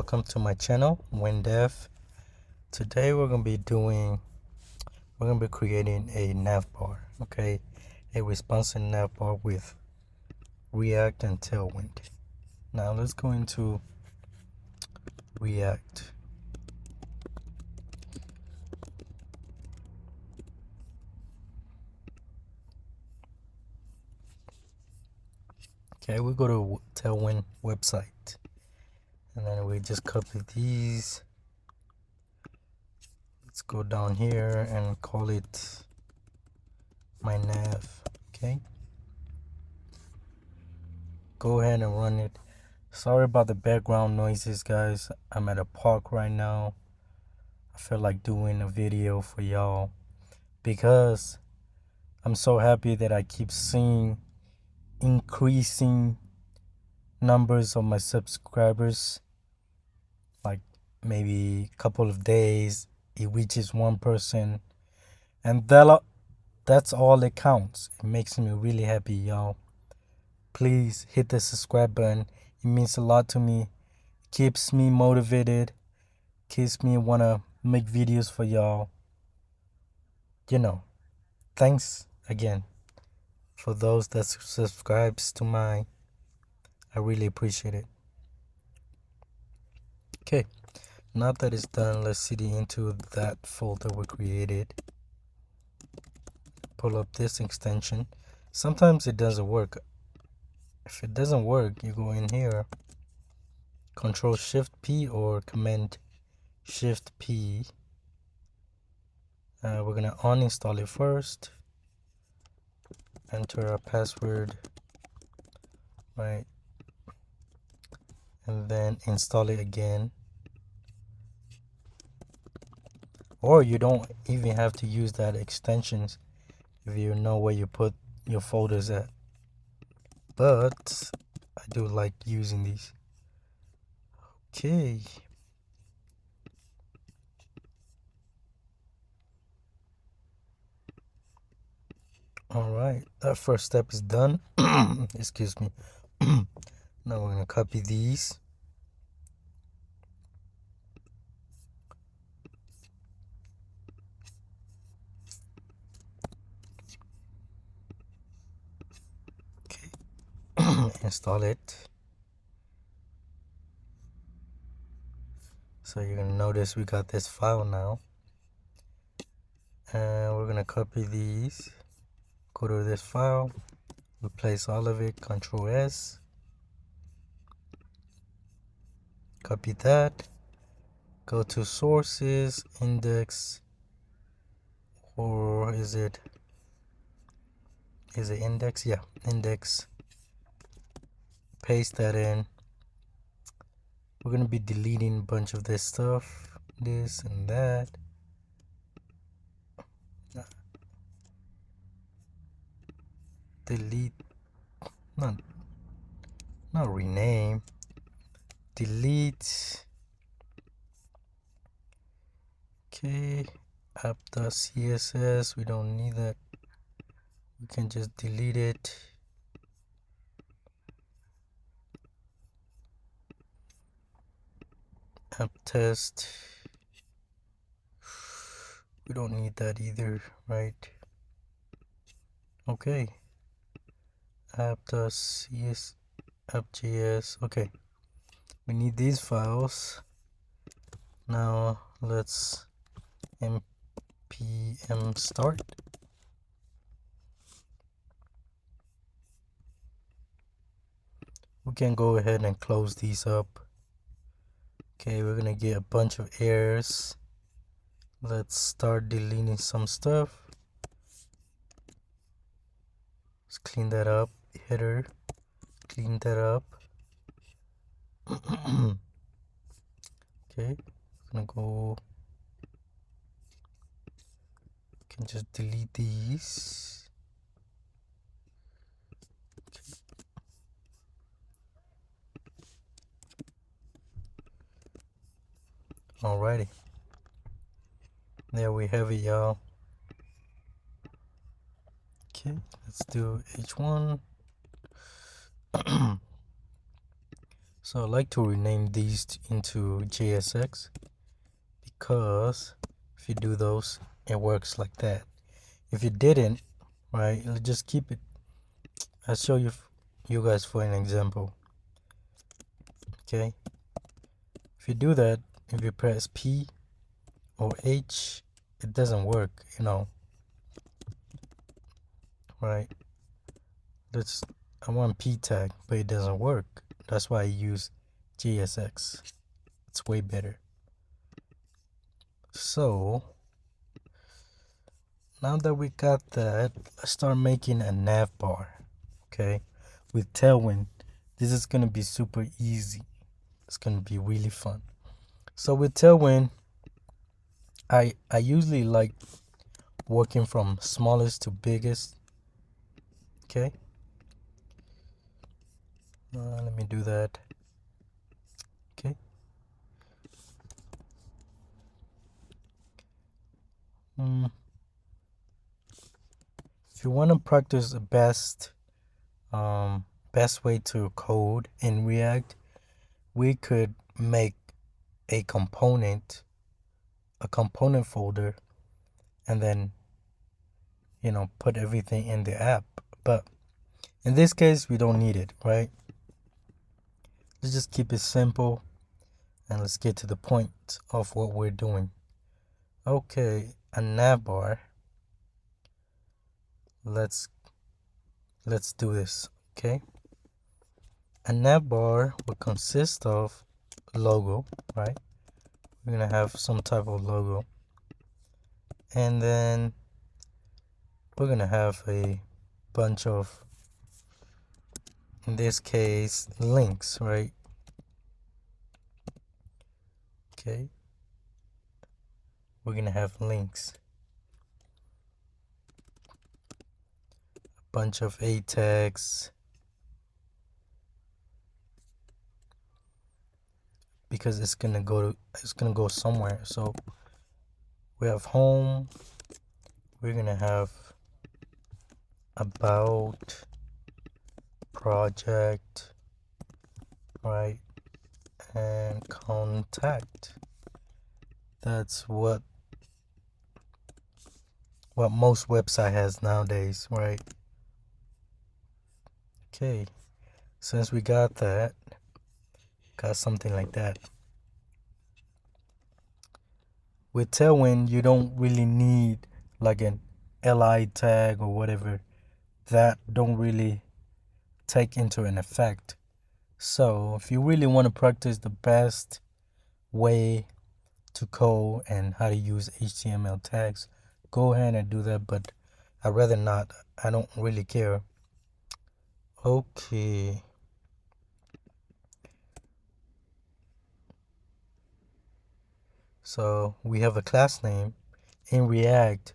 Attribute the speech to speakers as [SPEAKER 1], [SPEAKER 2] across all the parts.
[SPEAKER 1] welcome to my channel, WinDev. Today we're gonna be creating a navbar, okay, a responsive navbar with React and Tailwind. Now let's go into React. Okay, we go to Tailwind website, and then we just copy these. Let's go down here and call it my nav. Okay, go ahead and run it. Sorry about the background noises, guys. I'm at a park right now. I feel like doing a video for y'all because I'm so happy that I keep seeing increasing numbers of my subscribers. Like maybe a couple of days it reaches one person, and that's all that counts. It makes me really happy, y'all. Please hit the subscribe button. It means a lot to me. It keeps me motivated, keeps me wanna make videos for y'all. Thanks again for those that subscribes to mine. I really appreciate it. Okay, now that it's done, let's cd into that folder we created. Pull up this extension. Sometimes it doesn't work. If it doesn't work, you go in here, Control Shift P or Command Shift P. We're gonna uninstall it first. Enter our password, right, and then install it again. Or you don't even have to use that extensions if you know where you put your folders at. But I do like using these. Okay. Alright, that first step is done. Excuse me. Now we're gonna copy these. Okay. Install it. So you're gonna notice we got this file now. And we're gonna copy these. Go to this file. Replace all of it. Control S. Copy that. Go to sources, index, or is it index? Yeah, index. Paste that in. We're gonna be deleting a bunch of this stuff, this and that. Delete, not rename. Delete. Okay, app.css, we don't need that. We can just delete it. App test, we don't need that either, right? Okay, app.cs, app.js. Okay, we need these files. Now let's npm start. We can go ahead and close these up. Okay, we're gonna get a bunch of errors. Let's start deleting some stuff. Let's clean that up. Header, clean that up. Okay, I'm gonna go. Can just delete these. Okay. Alrighty, there we have it, y'all. Okay, let's do H1. So So I like to rename these into JSX because if you do those, it works like that. If you didn't, right, just keep it. I'll show you guys for an example. Okay, if you do that, if you press P or H, it doesn't work, right? I want P tag, but it doesn't work. That's why I use JSX. It's way better. So now that we got that, let's start making a navbar. Okay, with Tailwind, this is gonna be super easy. It's gonna be really fun. So with Tailwind, I usually like working from smallest to biggest. Okay, let me do that. Okay. If you want to practice the best way to code in React, we could make a component folder, and then put everything in the app. But in this case, we don't need it, right? Let's just keep it simple and let's get to the point of what we're doing. Okay, a navbar. Let's do this. Okay, a navbar will consist of logo, right? We're gonna have some type of logo, and then we're gonna have a bunch of, in this case, links, right? Okay, we're gonna have links, a bunch of a tags, because it's gonna go somewhere. So we have home, we're gonna have about, project, right, and contact. That's what most website has nowadays, right? Okay, since we got something like that. With Tailwind, you don't really need like an li tag or whatever. That don't really take into an effect. So if you really want to practice the best way to code and how to use HTML tags, go ahead and do that, but I'd rather not. I don't really care. Okay. So we have a class name. In React,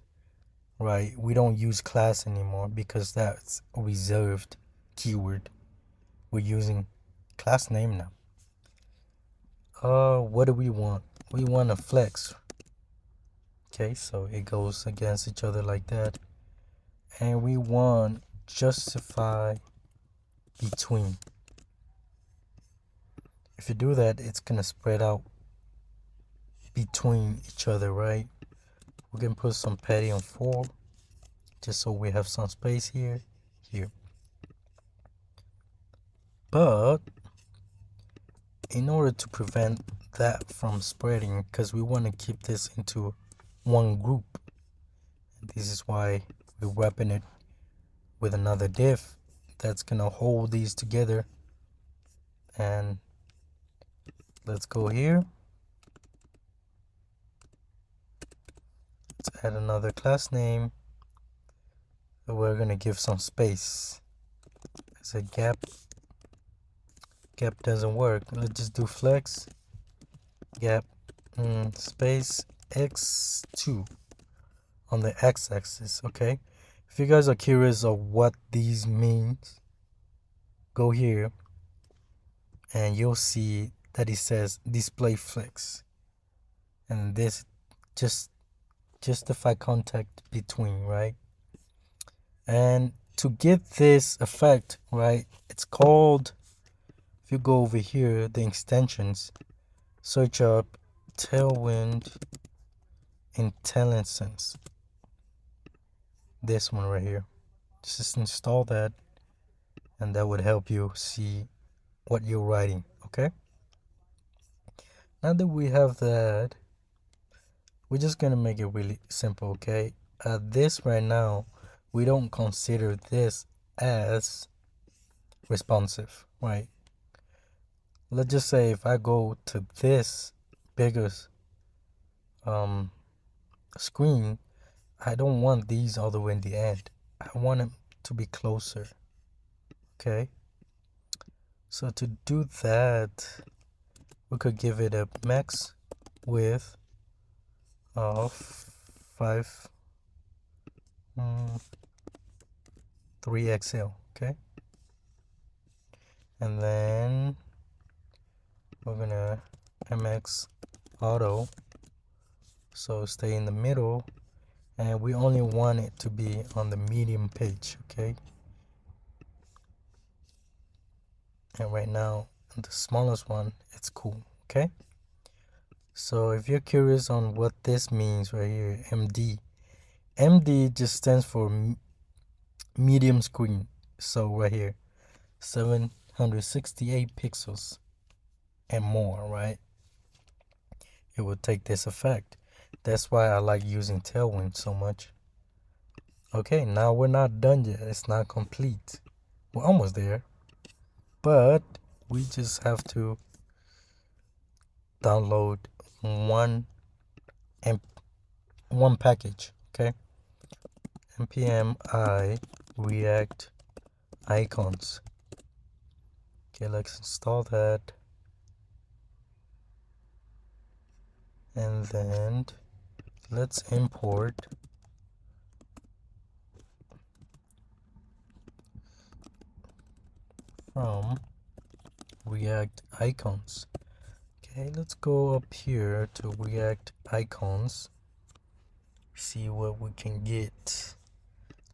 [SPEAKER 1] right, we don't use class anymore because that's a reserved keyword. We're using class name now. What do we want? We want a flex. Okay, so it goes against each other like that. And we want justify between. If you do that, it's gonna spread out between each other, right? We can put some padding on 4, just so we have some space here. But in order to prevent that from spreading, because we want to keep this into one group, this is why we're wrapping it with another div that's gonna hold these together. And let's go here. Let's add another class name. We're gonna give some space. As a gap. Gap doesn't work. Let's just do flex. Gap space x2 on the x-axis. Okay. If you guys are curious of what these means, go here and you'll see that it says display flex, and this just justify contact between, right? And to get this effect, right, it's called, if you go over here, the extensions, search up Tailwind IntelliSense. This one right here. Just install that, and that would help you see what you're writing. Okay. Now that we have that, we're just gonna make it really simple. Okay. This right now, we don't consider this as responsive, right? Let's just say if I go to this bigger um screen, I don't want these all the way in the end. I want them to be closer. Okay. So to do that, we could give it a max width of 3XL. Okay. And then we're gonna MX auto, so stay in the middle, and we only want it to be on the medium page. Okay. And right now the smallest one, it's cool. Okay. So if you're curious on what this means right here, MD just stands for medium screen. So right here, 768 pixels and more, right? It will take this effect. That's why I like using Tailwind so much. Okay, now we're not done yet. It's not complete. We're almost there. But we just have to download one package. Okay. npm I react icons. Okay, let's install that. And then let's import from React icons. Okay, let's go up here to React icons, see what we can get.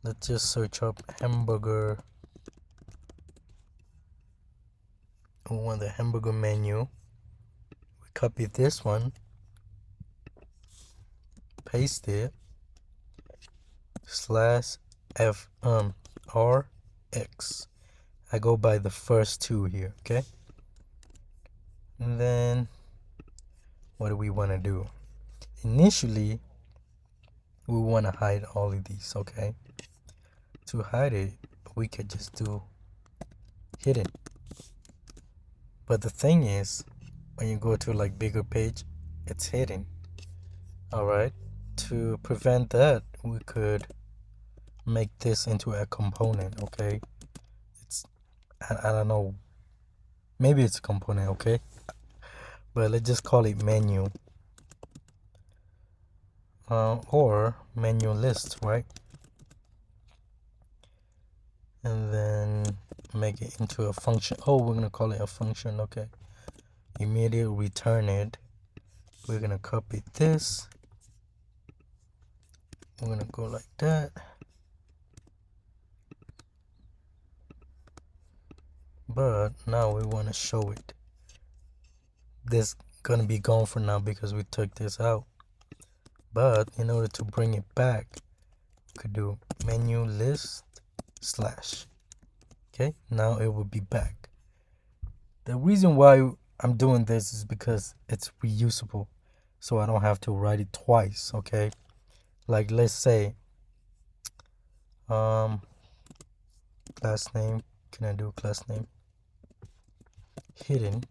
[SPEAKER 1] Let's just search up hamburger. We want the hamburger menu. We copy this one, paste it, /RX. I go by the first two here. Okay. And then what do we want to do? Initially, we want to hide all of these. Okay. To hide it, we could just do hidden. But the thing is, when you go to like bigger page, it's hidden. All right. To prevent that, we could make this into a component. Okay. I don't know. Maybe it's a component. Okay. But let's just call it menu. Or menu list, right? And then make it into a function. Oh, we're gonna call it a function. Okay. Immediate return it. We're gonna copy this. We're gonna go like that. But now we want to show it. This gonna be gone for now because we took this out. But in order to bring it back, we could do menu list /. Okay, now it will be back. The reason why I'm doing this is because it's reusable, so I don't have to write it twice. Okay, like let's say class name. Can I do class name? Hidden.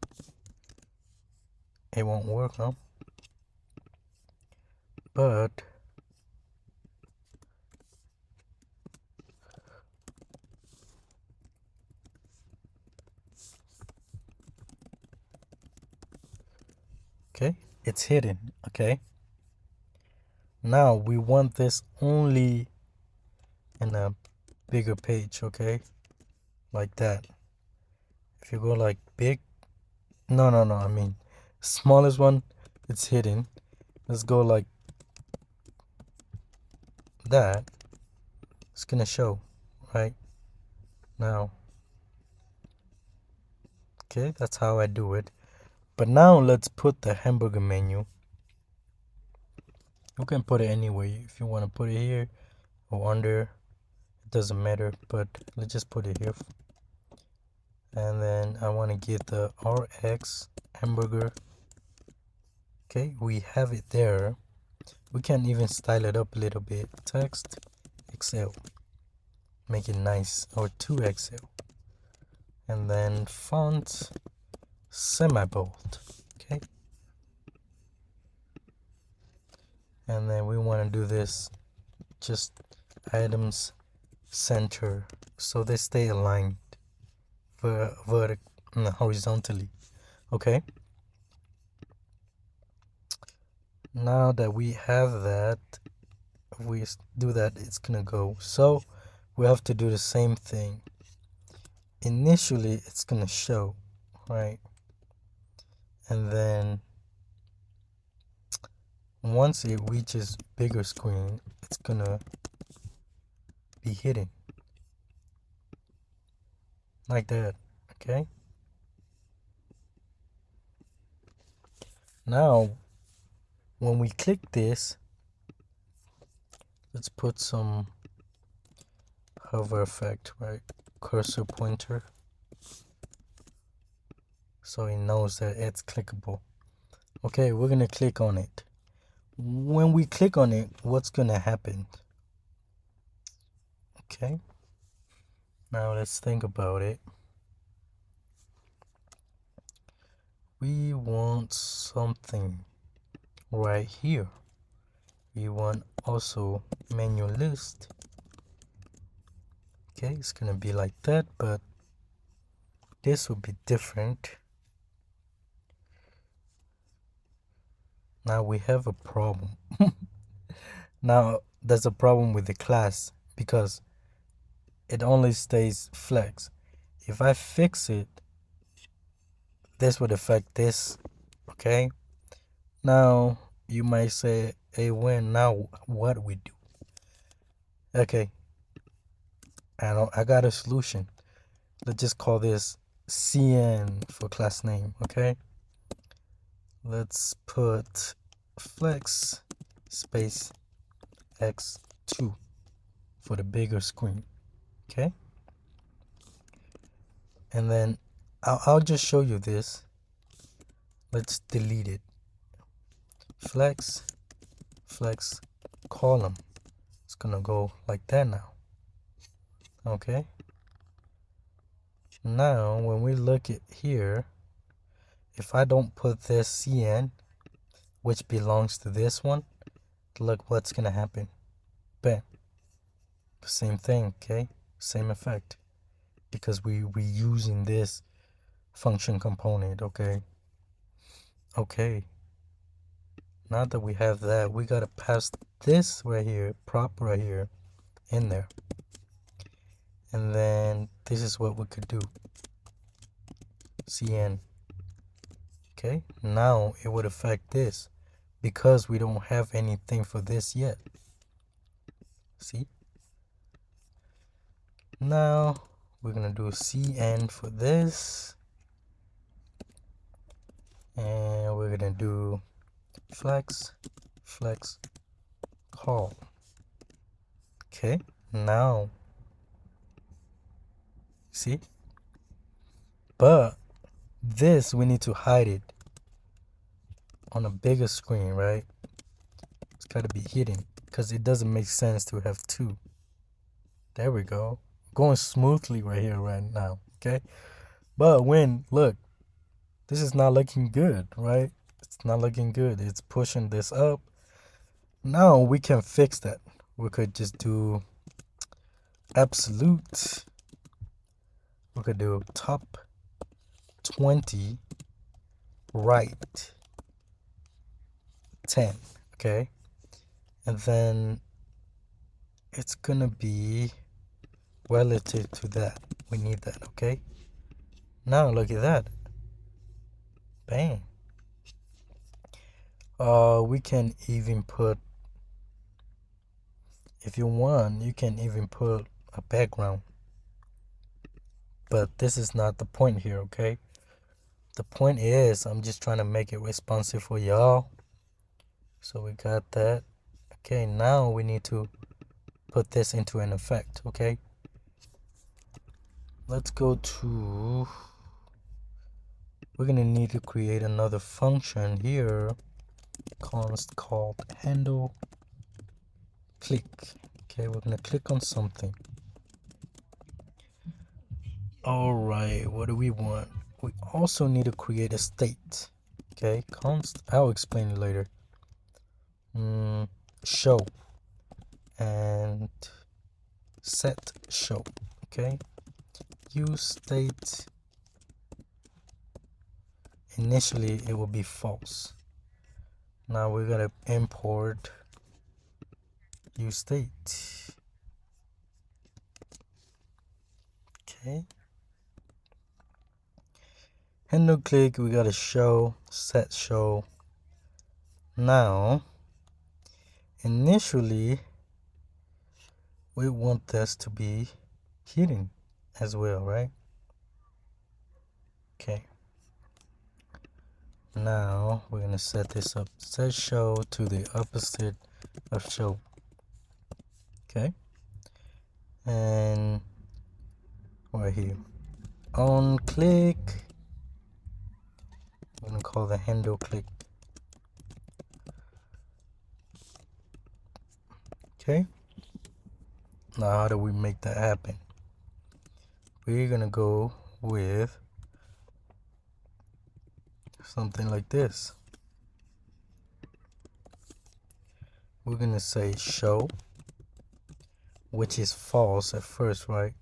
[SPEAKER 1] It won't work, huh? But okay, it's hidden. Okay, now we want this only in a bigger page. Okay, like that. If you go like big, no, I mean smallest one, it's hidden. Let's go like that. It's gonna show right now. Okay, that's how I do it. But now let's put the hamburger menu. You can put it anywhere. If you want to put it here or under, it doesn't matter, but let's just put it here. And then I want to get the RX hamburger. Okay, we have it there. We can even style it up a little bit. Text XL, make it nice, or 2XL. And then font semi-bold. Okay, and then we want to do this just items center so they stay aligned horizontally. Okay, now that we have that, if we do that, it's gonna go. So we have to do the same thing. Initially it's gonna show, right? And then once it reaches bigger screen, it's gonna be hidden like that. Okay, now when we click this, let's put some hover effect, right? Cursor pointer, so it knows that it's clickable. Okay, we're gonna click on it. When we click on it, what's gonna happen? Okay, now let's think about it. We want something right here. We want also menu list. Okay, it's gonna be like that, but this will be different. Now we have a problem. Now there's a problem with the class because it only stays flex. If I fix it, this would affect this. Okay, now you might say, hey, when now what we do? Okay, I got a solution. Let's just call this CN for class name. Okay, let's put flex space x2 for the bigger screen. Okay, and then I'll just show you this. Let's delete it. Flex column. It's gonna go like that now. Okay, now when we look at here, if I don't put this CN, which belongs to this one, look what's gonna happen. Bam, same thing. Okay, same effect, because we're using this function component. Okay, now that we have that, we gotta pass this right here, prop right here, in there. And then this is what we could do. CN. Okay, now it would affect this because we don't have anything for this yet. See? Now we're gonna do CN for this, and we're gonna do flex call. Okay, now see, but this we need to hide it on a bigger screen, right? It's got to be hidden because it doesn't make sense to have two. There we go, going smoothly right here right now. Okay, but when look, this is not looking good, right? It's not looking good. It's pushing this up. Now we can fix that. We could just do absolute. We could do top 20 right 10. Okay, and then it's gonna be relative to that. We need that. Okay, now look at that. Bam. We can even put, if you want, you can even put a background, but this is not the point here. Okay, The point is, I'm just trying to make it responsive for y'all. So we got that. Okay, now we need to put this into an effect. Okay, let's go to, we're gonna need to create another function here, const called handle click. Okay, we're gonna click on something. All right, what do we want? We also need to create a state. Okay, const, I'll explain it later. Show and set show. Okay, use state. Initially it will be false. Now we're gonna import use state. Okay, handle click, we got to show, set show. Now initially we want this to be hidden as well, right? Okay, now we're gonna set this up, set show to the opposite of show. Okay, and right here on click, I'm gonna call the handle click. Okay, now how do we make that happen? We're gonna go with something like this. We're gonna say show, which is false at first, right?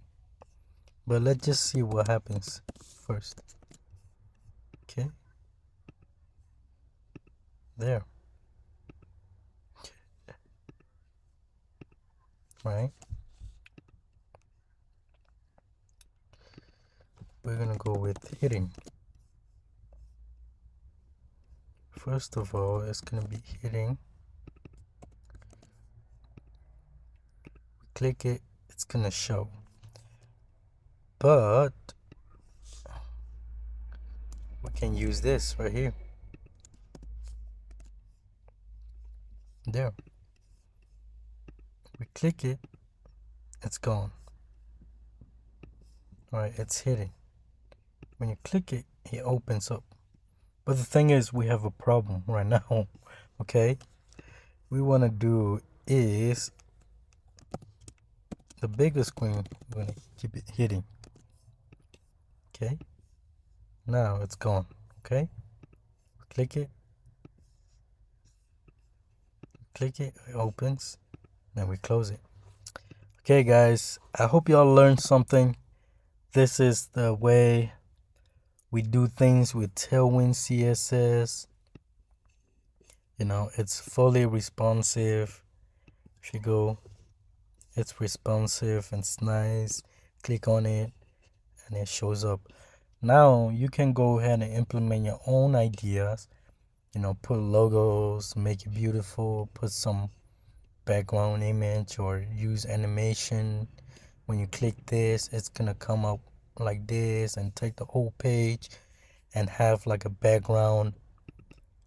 [SPEAKER 1] But let's just see what happens first. Okay, there, right? We're gonna go with hitting. First of all, it's gonna be hitting. Click it, it's gonna show. But we can use this right here. There. We click it, it's gone. Alright, it's hidden. When you click it, it opens up. But the thing is, we have a problem right now. Okay? We wanna do is the bigger screen, we're gonna keep it hidden. Okay? Now it's gone. Okay? Click it, it opens, then we close it. Okay guys, I hope y'all learned something. This is the way we do things with Tailwind CSS. You know, it's fully responsive. If you go, it's responsive and it's nice. Click on it and it shows up. Now you can go ahead and implement your own ideas. You know, put logos, make it beautiful, put some background image or use animation. When you click this, it's gonna come up like this and take the whole page and have like a background,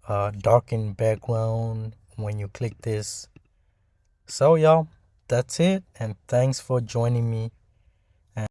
[SPEAKER 1] darkened background when you click this. So y'all, that's it, and thanks for joining me